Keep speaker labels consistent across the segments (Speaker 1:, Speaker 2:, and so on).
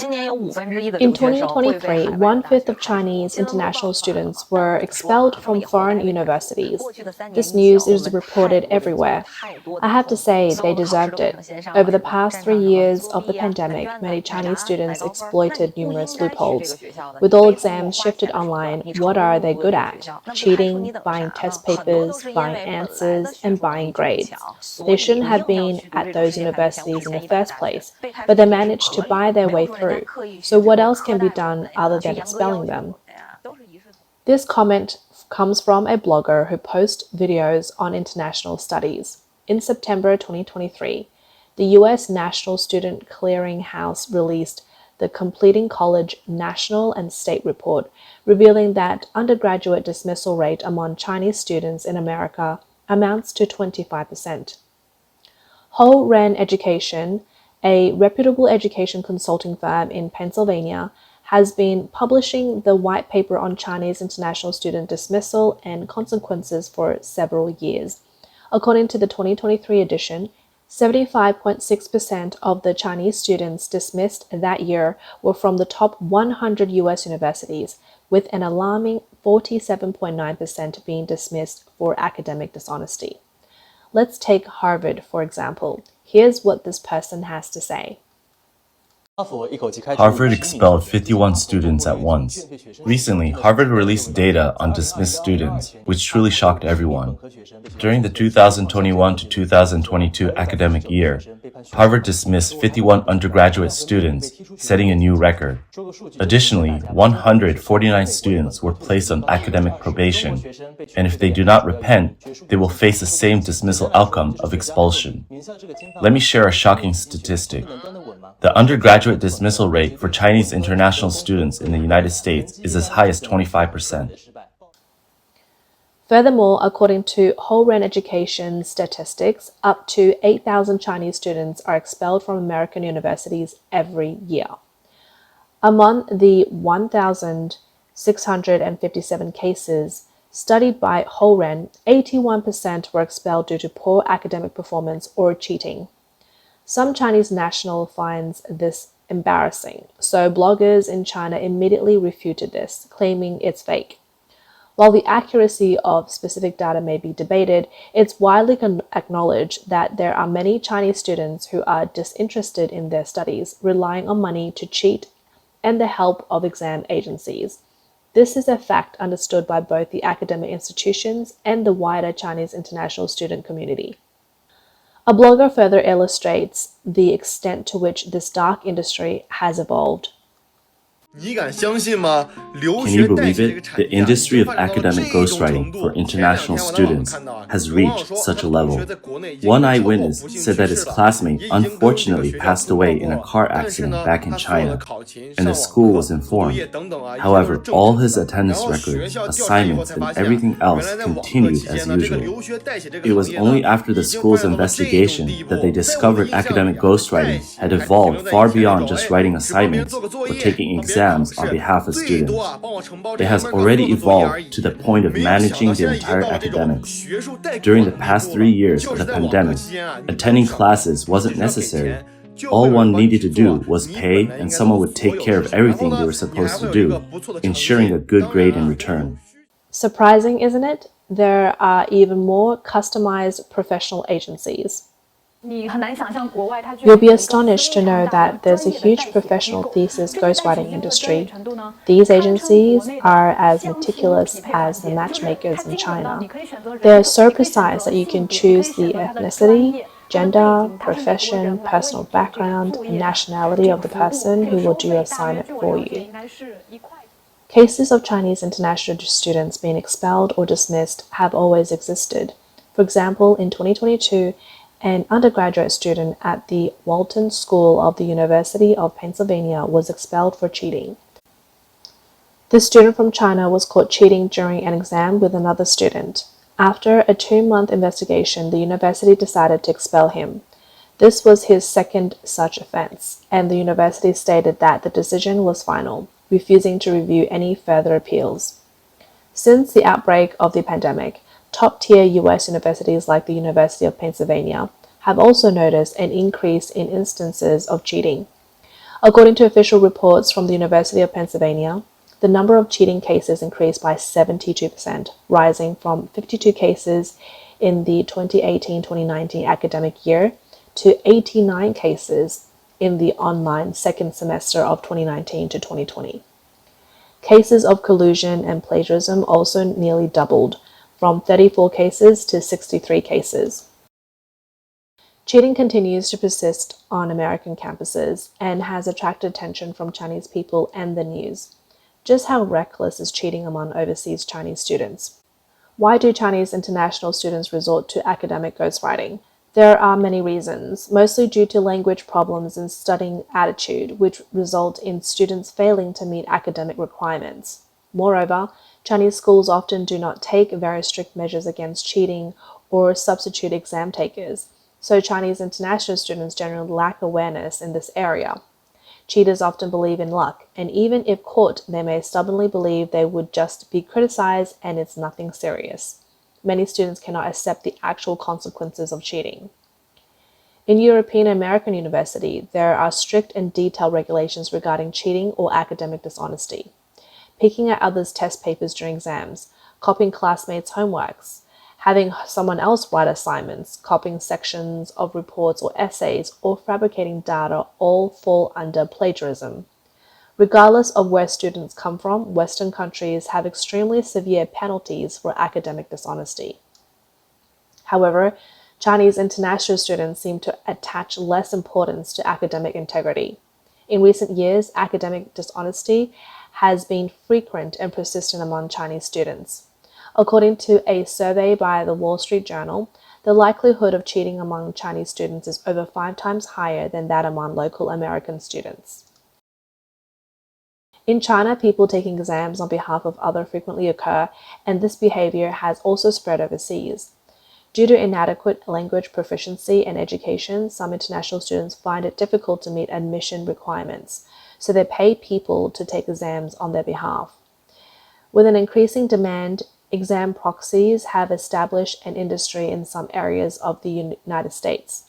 Speaker 1: In 2023, one-fifth of Chinese international students were expelled from foreign universities. This news is reported everywhere. I have to say they deserved it. Over the past 3 years of the pandemic, many Chinese students exploited numerous loopholes. With all exams shifted online, what are they good at? Cheating, buying test papers, buying answers, and buying grades. They shouldn't have been at those universities in the first place, but they managed to buy their way through. So what else can be done other than expelling them? This comment comes from a blogger who posts videos on international studies. In September 2023, the U.S. National Student Clearinghouse released the Completing College National and State Report, revealing that undergraduate dismissal rate among Chinese students in America amounts to 25%. Ho Ren Education, a reputable education consulting firm in Pennsylvania, has been publishing the white paper on Chinese international student dismissal and consequences for several years. According to the 2023 edition, 75.6% of the Chinese students dismissed that year were from the top 100 U.S. universities, with an alarming 47.9% being dismissed for academic dishonesty. Let's take Harvard, for example. Here's what this person has to say.
Speaker 2: Harvard expelled 51 students at once. Recently, Harvard released data on dismissed students, which truly shocked everyone. During the 2021 to 2022 academic year, Harvard dismissed 51 undergraduate students, setting a new record. Additionally, 149 students were placed on academic probation, and if they do not repent, they will face the same dismissal outcome of expulsion. Let me share a shocking statistic. The undergraduate dismissal rate for Chinese international students in the United States is as high as 25%.
Speaker 1: Furthermore, according to Ho Ren Education statistics, up to 8,000 Chinese students are expelled from American universities every year. Among the 1,657 cases studied by Ho Ren, 81% were expelled due to poor academic performance or cheating. Some Chinese national finds this embarrassing, so bloggers in China immediately refuted this, claiming it's fake. While the accuracy of specific data may be debated, it's widely acknowledged that there are many Chinese students who are disinterested in their studies, relying on money to cheat and the help of exam agencies. This is a fact understood by both the academic institutions and the wider Chinese international student community. A blogger further illustrates the extent to which this dark industry has evolved.
Speaker 2: Can you believe it? The industry of academic ghostwriting for international students has reached such a level. One eyewitness said that his classmate unfortunately passed away in a car accident back in China, and the school was informed. However, all his attendance records, assignments, and everything else continued as usual. It was only after the school's investigation that they discovered academic ghostwriting had evolved far beyond just writing assignments or taking exams on behalf of students. It has already evolved to the point of managing the entire academics. During the past 3 years of the pandemic, attending classes wasn't necessary. All one needed to do was pay, and someone would take care of everything they were supposed to do, ensuring a good grade in return.
Speaker 1: Surprising, isn't it? There are even more customized professional agencies. You'll be astonished to know that there's a huge professional thesis ghostwriting industry. These agencies are as meticulous as the matchmakers in China. They're so precise that you can choose the ethnicity, gender, profession, personal background, and nationality of the person who will do your assignment for you. Cases of Chinese international students being expelled or dismissed have always existed. For example, in 2022, an undergraduate student at the Walton School of the University of Pennsylvania was expelled for cheating. The student from China was caught cheating during an exam with another student. After a 2-month investigation, the university decided to expel him. This was his second such offense, and the university stated that the decision was final, refusing to review any further appeals. Since the outbreak of the pandemic, top-tier U.S. universities like the University of Pennsylvania have also noticed an increase in instances of cheating. According to official reports from the University of Pennsylvania, the number of cheating cases increased by 72%, rising from 52 cases in the 2018-2019 academic year to 89 cases in the online second semester of 2019 to 2020. Cases of collusion and plagiarism also nearly doubled, from 34 cases to 63 cases. Cheating continues to persist on American campuses and has attracted attention from Chinese people and the news. Just how reckless is cheating among overseas Chinese students? Why do Chinese international students resort to academic ghostwriting? There are many reasons, mostly due to language problems and studying attitude, which result in students failing to meet academic requirements. Moreover, Chinese schools often do not take very strict measures against cheating or substitute exam takers, so Chinese international students generally lack awareness in this area. Cheaters often believe in luck, and even if caught, they may stubbornly believe they would just be criticized and it's nothing serious. Many students cannot accept the actual consequences of cheating. In European and American university, there are strict and detailed regulations regarding cheating or academic dishonesty. Picking at others' test papers during exams, copying classmates' homeworks, having someone else write assignments, copying sections of reports or essays, or fabricating data all fall under plagiarism. Regardless of where students come from, Western countries have extremely severe penalties for academic dishonesty. However, Chinese international students seem to attach less importance to academic integrity. In recent years, academic dishonesty has been frequent and persistent among Chinese students. According to a survey by the Wall Street Journal, the likelihood of cheating among Chinese students is over 5 times higher than that among local American students. In China, people taking exams on behalf of others frequently occur, and this behavior has also spread overseas. Due to inadequate language proficiency and education, some international students find it difficult to meet admission requirements, so they pay people to take exams on their behalf. With an increasing demand, exam proxies have established an industry in some areas of the United States.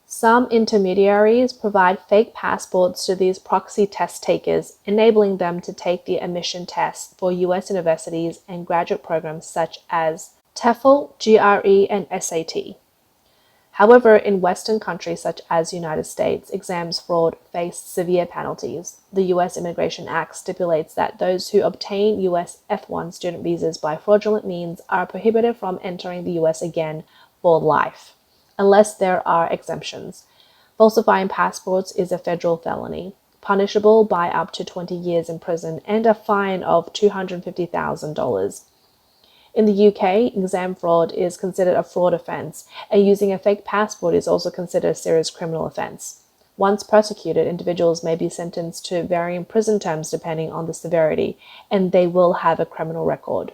Speaker 1: Some intermediaries provide fake passports to these proxy test takers, enabling them to take the admission tests for US universities and graduate programs such as TOEFL, GRE, and SAT. However, in Western countries such as the United States, exams fraud face severe penalties. The U.S. Immigration Act stipulates that those who obtain U.S. F-1 student visas by fraudulent means are prohibited from entering the U.S. again for life, unless there are exemptions. Falsifying passports is a federal felony, punishable by up to 20 years in prison and a fine of $250,000. In the UK, exam fraud is considered a fraud offence, and using a fake passport is also considered a serious criminal offence. Once prosecuted, individuals may be sentenced to varying prison terms depending on the severity, and they will have a criminal record.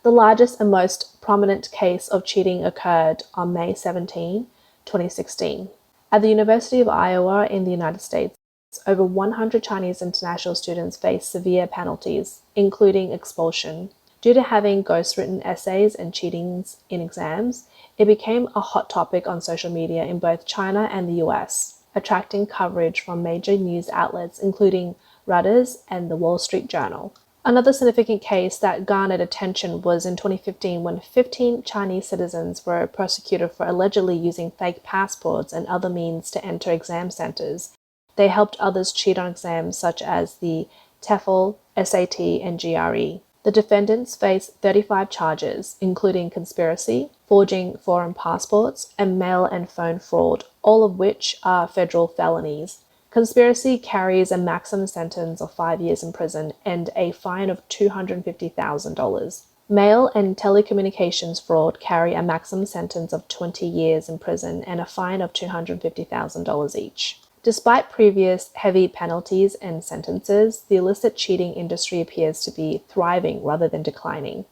Speaker 1: The largest and most prominent case of cheating occurred on May 17, 2016. At the University of Iowa in the United States, over 100 Chinese international students faced severe penalties, including expulsion. Due to having ghostwritten essays and cheatings in exams, it became a hot topic on social media in both China and the US, attracting coverage from major news outlets including Reuters and the Wall Street Journal. Another significant case that garnered attention was in 2015 when 15 Chinese citizens were prosecuted for allegedly using fake passports and other means to enter exam centers. They helped others cheat on exams such as the TOEFL, SAT, and GRE. The defendants face 35 charges, including conspiracy, forging foreign passports, and mail and phone fraud, all of which are federal felonies. Conspiracy carries a maximum sentence of 5 years in prison and a fine of $250,000. Mail and telecommunications fraud carry a maximum sentence of 20 years in prison and a fine of $250,000 each. Despite previous heavy penalties and sentences, the illicit cheating industry appears to be thriving rather than declining.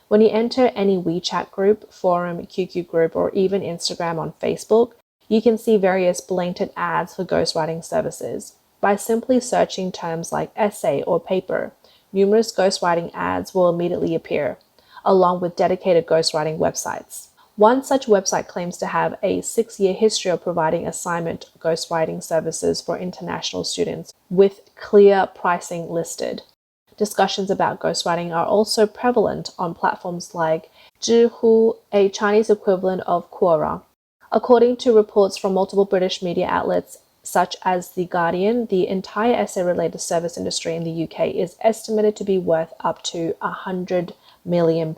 Speaker 1: When you enter any WeChat group, forum, QQ group, or even Instagram on Facebook, you can see various blatant ads for ghostwriting services. By simply searching terms like essay or paper, numerous ghostwriting ads will immediately appear, along with dedicated ghostwriting websites. One such website claims to have a 6-year history of providing assignment ghostwriting services for international students with clear pricing listed. Discussions about ghostwriting are also prevalent on platforms like Zhihu, a Chinese equivalent of Quora. According to reports from multiple British media outlets, such as The Guardian, the entire essay-related service industry in the UK is estimated to be worth up to £100 million.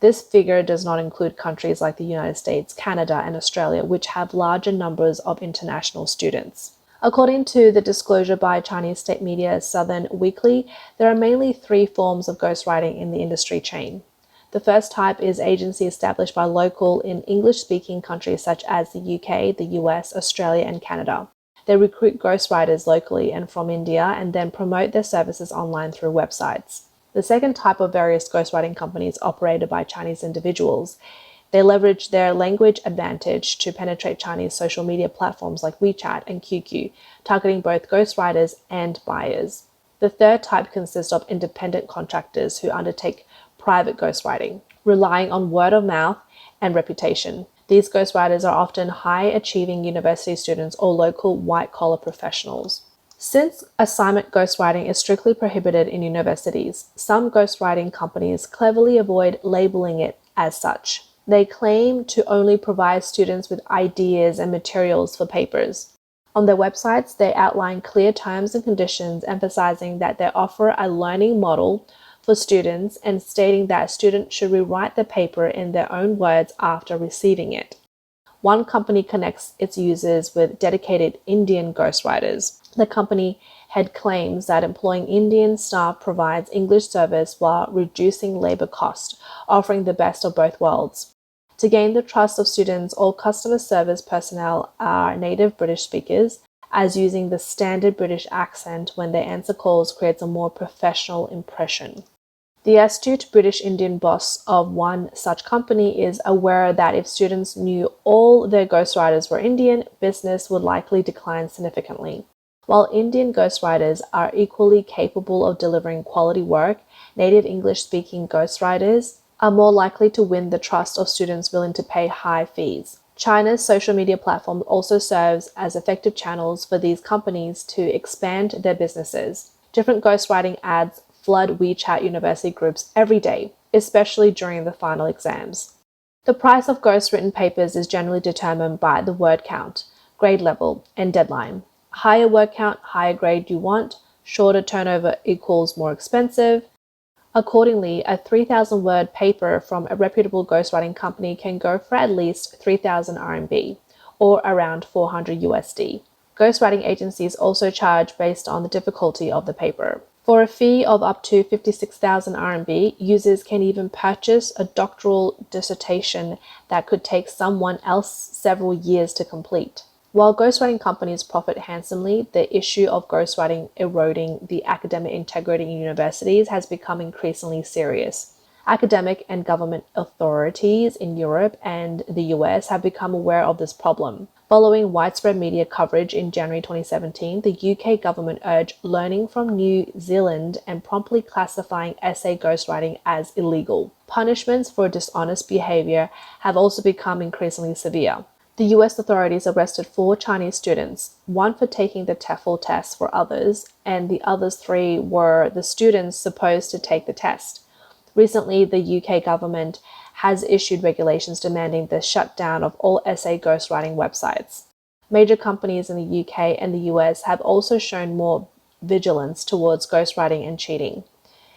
Speaker 1: This figure does not include countries like the United States, Canada, and Australia, which have larger numbers of international students. According to the disclosure by Chinese state media Southern Weekly, there are mainly 3 forms of ghostwriting in the industry chain. The first type is agency established by local in English-speaking countries such as the UK, the US, Australia, and Canada. They recruit ghostwriters locally and from India and then promote their services online through websites. The second type of various ghostwriting companies operated by Chinese individuals. They leverage their language advantage to penetrate Chinese social media platforms like WeChat and QQ, targeting both ghostwriters and buyers. The third type consists of independent contractors who undertake private ghostwriting, relying on word of mouth and reputation. These ghostwriters are often high-achieving university students or local white-collar professionals. Since assignment ghostwriting is strictly prohibited in universities, some ghostwriting companies cleverly avoid labeling it as such. They claim to only provide students with ideas and materials for papers. On their websites, they outline clear terms and conditions, emphasizing that they offer a learning model for students and stating that a student should rewrite the paper in their own words after receiving it. One company connects its users with dedicated Indian ghostwriters. The company head claims that employing Indian staff provides English service while reducing labor cost, offering the best of both worlds. To gain the trust of students, all customer service personnel are native British speakers, as using the standard British accent when they answer calls creates a more professional impression. The astute British Indian boss of one such company is aware that if students knew all their ghostwriters were Indian, business would likely decline significantly. While Indian ghostwriters are equally capable of delivering quality work, native English-speaking ghostwriters are more likely to win the trust of students willing to pay high fees. China's social media platform also serves as effective channels for these companies to expand their businesses. Different ghostwriting ads flood WeChat university groups every day, especially during the final exams. The price of ghostwritten papers is generally determined by the word count, grade level, and deadline. Higher word count, higher grade you want, shorter turnover equals more expensive. Accordingly, a 3,000-word paper from a reputable ghostwriting company can go for at least 3,000 RMB, or around 400 USD. Ghostwriting agencies also charge based on the difficulty of the paper. For a fee of up to 56,000 RMB, users can even purchase a doctoral dissertation that could take someone else several years to complete. While ghostwriting companies profit handsomely, the issue of ghostwriting eroding the academic integrity in universities has become increasingly serious. Academic and government authorities in Europe and the US have become aware of this problem. Following widespread media coverage in January 2017, the UK government urged learning from New Zealand and promptly classifying essay ghostwriting as illegal. Punishments for dishonest behavior have also become increasingly severe. The US authorities arrested 4 Chinese students, one for taking the TOEFL test for others, and the other 3 were the students supposed to take the test. Recently, the UK government has issued regulations demanding the shutdown of all essay ghostwriting websites. Major companies in the UK and the US have also shown more vigilance towards ghostwriting and cheating.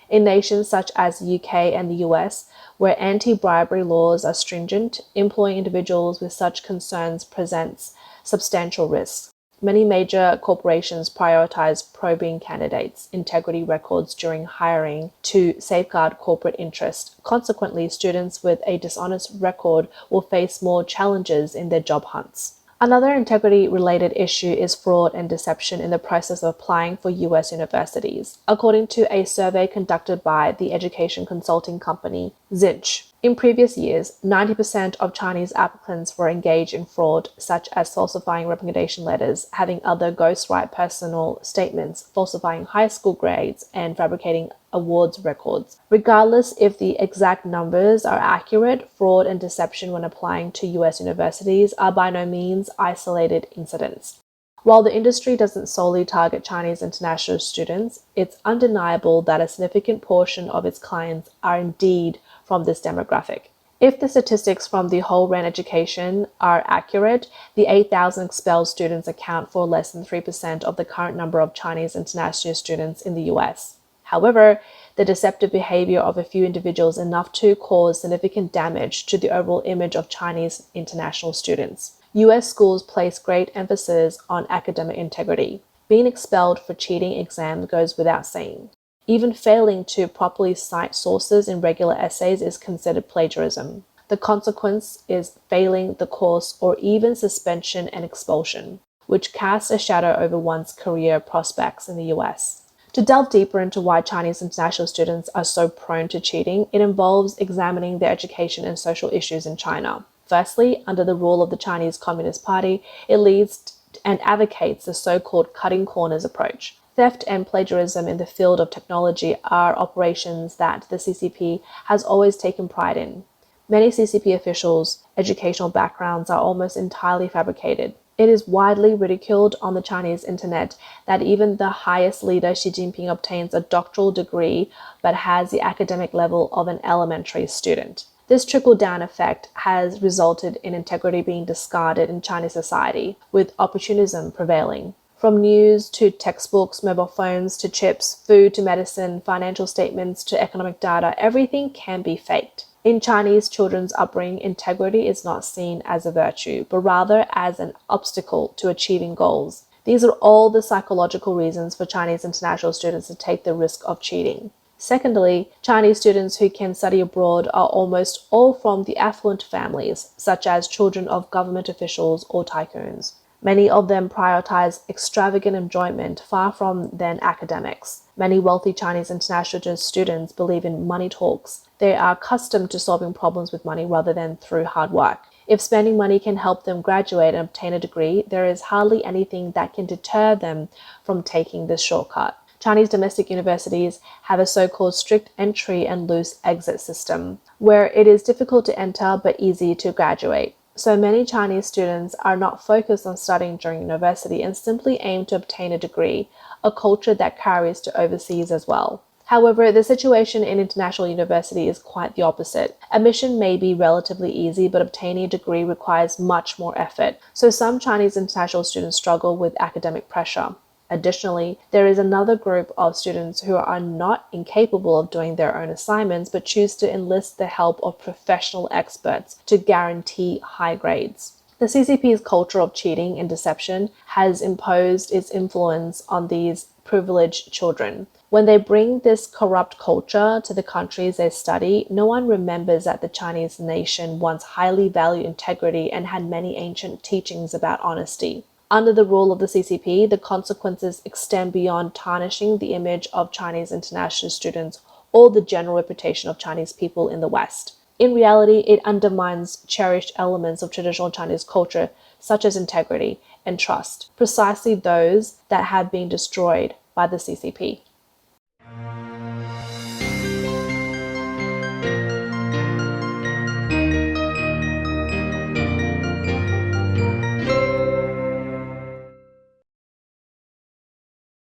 Speaker 1: In nations such as the UK and the US, where anti-bribery laws are stringent, employing individuals with such concerns presents substantial risks. Many major corporations prioritize probing candidates' integrity records during hiring to safeguard corporate interest. Consequently, students with a dishonest record will face more challenges in their job hunts. Another integrity-related issue is fraud and deception in the process of applying for US universities. According to a survey conducted by the education consulting company Zinch, In previous years, 90% of Chinese applicants were engaged in fraud, such as falsifying recommendation letters, having other ghostwrite personal statements, falsifying high school grades, and fabricating awards records. Regardless if the exact numbers are accurate, fraud and deception when applying to US universities are by no means isolated incidents. While the industry doesn't solely target Chinese international students, it's undeniable that a significant portion of its clients are indeed from this demographic. If the statistics from the whole RAN education are accurate, the 8,000 expelled students account for less than 3% of the current number of Chinese international students in the US. However, the deceptive behavior of a few individuals is enough to cause significant damage to the overall image of Chinese international students. US schools place great emphasis on academic integrity. Being expelled for cheating exams goes without saying. Even failing to properly cite sources in regular essays is considered plagiarism. The consequence is failing the course or even suspension and expulsion, which casts a shadow over one's career prospects in the US. To delve deeper into why Chinese international students are so prone to cheating, it involves examining their education and social issues in China. Firstly, under the rule of the Chinese Communist Party, it leads and advocates the so-called cutting corners approach. Theft and plagiarism in the field of technology are operations that the CCP has always taken pride in. Many CCP officials' educational backgrounds are almost entirely fabricated. It is widely ridiculed on the Chinese internet that even the highest leader, Xi Jinping, obtains a doctoral degree but has the academic level of an elementary student. This trickle-down effect has resulted in integrity being discarded in Chinese society, with opportunism prevailing. From news to textbooks, mobile phones to chips, food to medicine, financial statements to economic data, everything can be faked. In Chinese children's upbringing, integrity is not seen as a virtue, but rather as an obstacle to achieving goals. These are all the psychological reasons for Chinese international students to take the risk of cheating. Secondly, Chinese students who can study abroad are almost all from the affluent families, such as children of government officials or tycoons. Many of them prioritize extravagant enjoyment far from than academics. Many wealthy Chinese international students believe in money talks. They are accustomed to solving problems with money rather than through hard work. If spending money can help them graduate and obtain a degree, there is hardly anything that can deter them from taking this shortcut. Chinese domestic universities have a so-called strict entry and loose exit system, where it is difficult to enter but easy to graduate. So many Chinese students are not focused on studying during university and simply aim to obtain a degree, a culture that carries to overseas as well. However, the situation in international university is quite the opposite. Admission may be relatively easy, but obtaining a degree requires much more effort. So some Chinese international students struggle with academic pressure. Additionally, there is another group of students who are not incapable of doing their own assignments but choose to enlist the help of professional experts to guarantee high grades. The CCP's culture of cheating and deception has imposed its influence on these privileged children. When they bring this corrupt culture to the countries they study, no one remembers that the Chinese nation once highly valued integrity and had many ancient teachings about honesty. Under the rule of the CCP, the consequences extend beyond tarnishing the image of Chinese international students or the general reputation of Chinese people in the West. In reality, it undermines cherished elements of traditional Chinese culture, such as integrity and trust, precisely those that have been destroyed by the CCP.